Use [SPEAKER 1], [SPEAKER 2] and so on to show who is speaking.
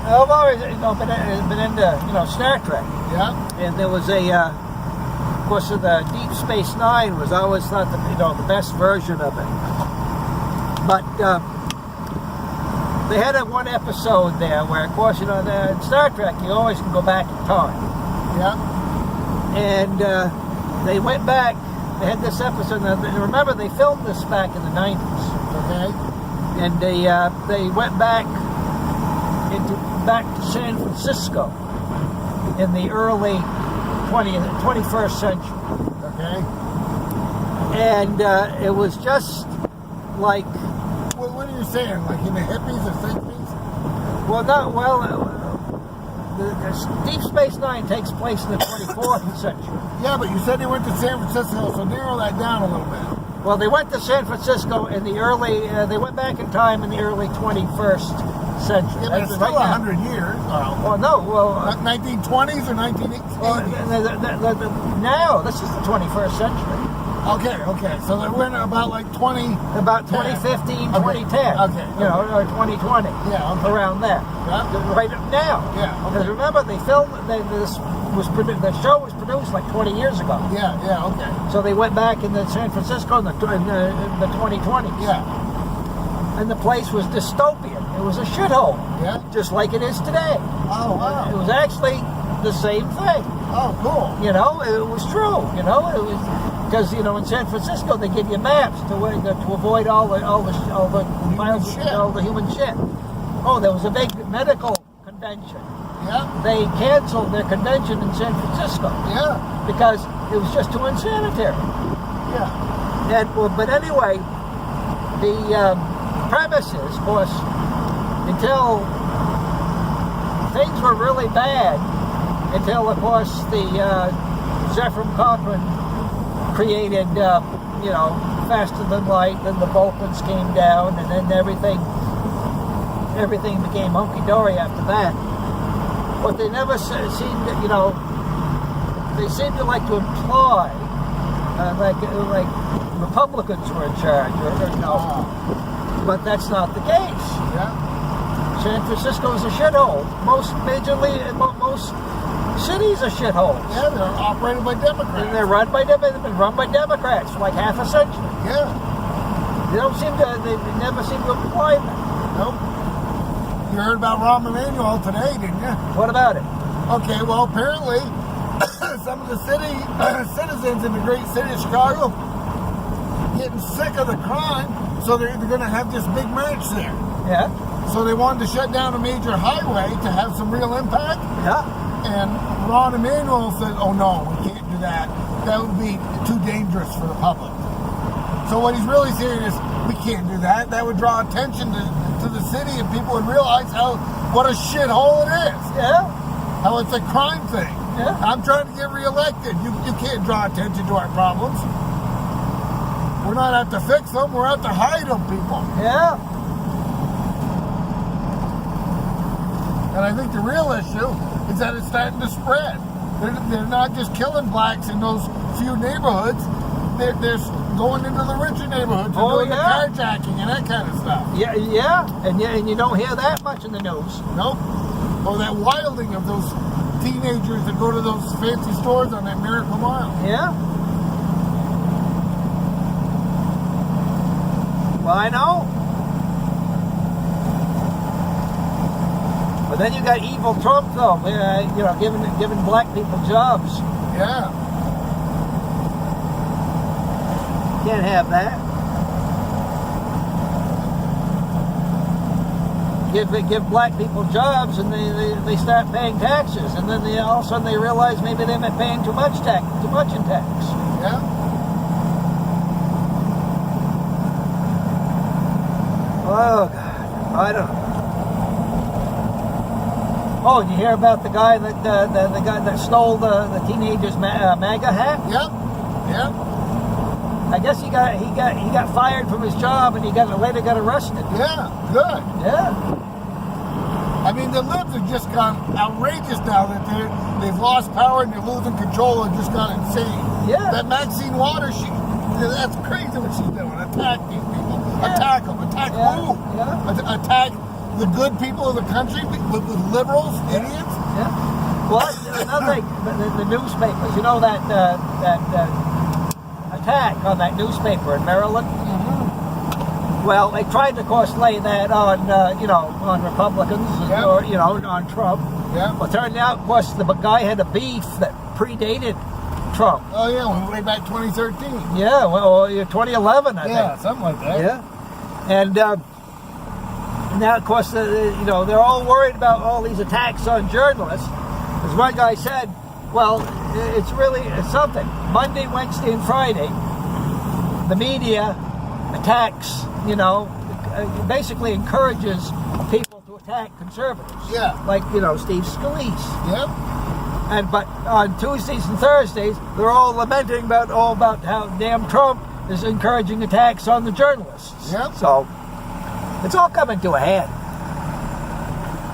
[SPEAKER 1] I've always been into Star Trek.
[SPEAKER 2] Yeah.
[SPEAKER 1] And there was of course, the Deep Space Nine was always thought the best version of it. But they had one episode there where, of course, in Star Trek you always can go back in time.
[SPEAKER 2] Yeah.
[SPEAKER 1] And they went back. They had this episode. Remember, they filmed this back in the 90s.
[SPEAKER 2] Okay.
[SPEAKER 1] And they went back to San Francisco in the early 21st century.
[SPEAKER 2] Okay.
[SPEAKER 1] And it was just like...
[SPEAKER 2] Well, what are you saying? Like in the hippies or 60s?
[SPEAKER 1] Well, no, the Deep Space Nine takes place in the 24th century.
[SPEAKER 2] Yeah, but you said they went to San Francisco, so narrow that down a little bit.
[SPEAKER 1] Well, they went to San Francisco in the early... they went back in time in the early 21st century.
[SPEAKER 2] Yeah, but it's still 100 years.
[SPEAKER 1] Well, no, well...
[SPEAKER 2] 1920s or 1980s?
[SPEAKER 1] Well, now, this is the 21st century.
[SPEAKER 2] Okay. So they went about like 20...
[SPEAKER 1] About 2015, 2010.
[SPEAKER 2] Okay.
[SPEAKER 1] Or 2020.
[SPEAKER 2] Yeah, okay.
[SPEAKER 1] Around there.
[SPEAKER 2] Yeah.
[SPEAKER 1] Right now.
[SPEAKER 2] Yeah, okay.
[SPEAKER 1] Because remember, they filmed... the show was produced like 20 years ago.
[SPEAKER 2] Yeah, okay.
[SPEAKER 1] So they went back in San Francisco in the 2020s.
[SPEAKER 2] Yeah.
[SPEAKER 1] And the place was dystopian. It was a shithole.
[SPEAKER 2] Yeah.
[SPEAKER 1] Just like it is today.
[SPEAKER 2] Oh, wow.
[SPEAKER 1] It was actually the same thing.
[SPEAKER 2] Oh, cool.
[SPEAKER 1] It was true. It was because in San Francisco they give you maps to avoid all the human shit. Oh, there was a big medical convention.
[SPEAKER 2] Yeah.
[SPEAKER 1] They canceled their convention in San Francisco.
[SPEAKER 2] Yeah.
[SPEAKER 1] Because it was just too insanitary.
[SPEAKER 2] Yeah.
[SPEAKER 1] But anyway, the premise is, of course, until things were really bad, until, of course, the Zefram Cochrane created, Faster Than Light, then the Vulcans came down, and then everything became hunky-dory after that. But they never seemed to, they seemed to like to imply, like Republicans were in charge, but that's not the case.
[SPEAKER 2] Yeah.
[SPEAKER 1] San Francisco is a shithole. Most cities are shitholes.
[SPEAKER 2] Yeah, they're operated by Democrats.
[SPEAKER 1] And they've been run by Democrats for like half a century.
[SPEAKER 2] Yeah.
[SPEAKER 1] They never seem to imply that.
[SPEAKER 2] Nope. You heard about Rahm Emanuel today, didn't you?
[SPEAKER 1] What about it?
[SPEAKER 2] Okay, well, apparently, some of the citizens in the great city of Chicago getting sick of the crime, so they're going to have this big march there.
[SPEAKER 1] Yeah.
[SPEAKER 2] So they wanted to shut down a major highway to have some real impact.
[SPEAKER 1] Yeah.
[SPEAKER 2] And Rahm Emanuel said, oh no, we can't do that. That would be too dangerous for the public. So what he's really saying is, we can't do that. That would draw attention to the city, and people would realize what a shithole it is.
[SPEAKER 1] Yeah.
[SPEAKER 2] How it's a crime thing.
[SPEAKER 1] Yeah.
[SPEAKER 2] I'm trying to get reelected. You can't draw attention to our problems. We're not out to fix them. We're out to hide them, people.
[SPEAKER 1] Yeah.
[SPEAKER 2] And I think the real issue is that it's starting to spread. They're not just killing blacks in those few neighborhoods. They're going into the richer neighborhoods and doing the carjacking and that kind of stuff.
[SPEAKER 1] Yeah. And you don't hear that much in the news.
[SPEAKER 2] Nope. Or that wilding of those teenagers that go to those fancy stores on that Miracle Mile.
[SPEAKER 1] Yeah. Well, I know. But then you got evil Trump, though. Giving black people jobs.
[SPEAKER 2] Yeah.
[SPEAKER 1] Can't have that. Give black people jobs, and they start paying taxes, and then all of a sudden they realize maybe they've been paying too much in tax.
[SPEAKER 2] Yeah.
[SPEAKER 1] Oh God, I don't know. Oh, did you hear about the guy that stole the teenager's MAGA hat?
[SPEAKER 2] Yep.
[SPEAKER 1] I guess he got fired from his job, and later got arrested.
[SPEAKER 2] Yeah, good.
[SPEAKER 1] Yeah.
[SPEAKER 2] I mean, the libs have just gone outrageous now that they've lost power and they're losing control and just gone insane.
[SPEAKER 1] Yeah.
[SPEAKER 2] That Maxine Waters, that's crazy what she's doing. Attack these people. Yeah. Attack them. Attack who?
[SPEAKER 1] Yeah.
[SPEAKER 2] Attack the good people of the country with liberals, idiots.
[SPEAKER 1] Yeah. Well, another thing, the newspapers. You know that attack on that newspaper in Maryland. Well, they tried to, of course, lay that on on Republicans or on Trump.
[SPEAKER 2] Yeah.
[SPEAKER 1] Well, it turned out, of course, the guy had a beef that predated Trump.
[SPEAKER 2] Oh yeah, way back 2013.
[SPEAKER 1] Yeah, well, 2011, I
[SPEAKER 2] Yeah,
[SPEAKER 1] think.
[SPEAKER 2] something like that.
[SPEAKER 1] Yeah, and now, of course, they're all worried about all these attacks on journalists. As one guy said, well, it's something. Monday, Wednesday, and Friday, the media attacks, basically encourages people to attack conservatives.
[SPEAKER 2] Yeah.
[SPEAKER 1] Like, Steve Scalise.
[SPEAKER 2] Yep.
[SPEAKER 1] But on Tuesdays and Thursdays, they're all lamenting about how damn Trump is encouraging attacks on the journalists.
[SPEAKER 2] Yep.
[SPEAKER 1] So it's all coming to a head.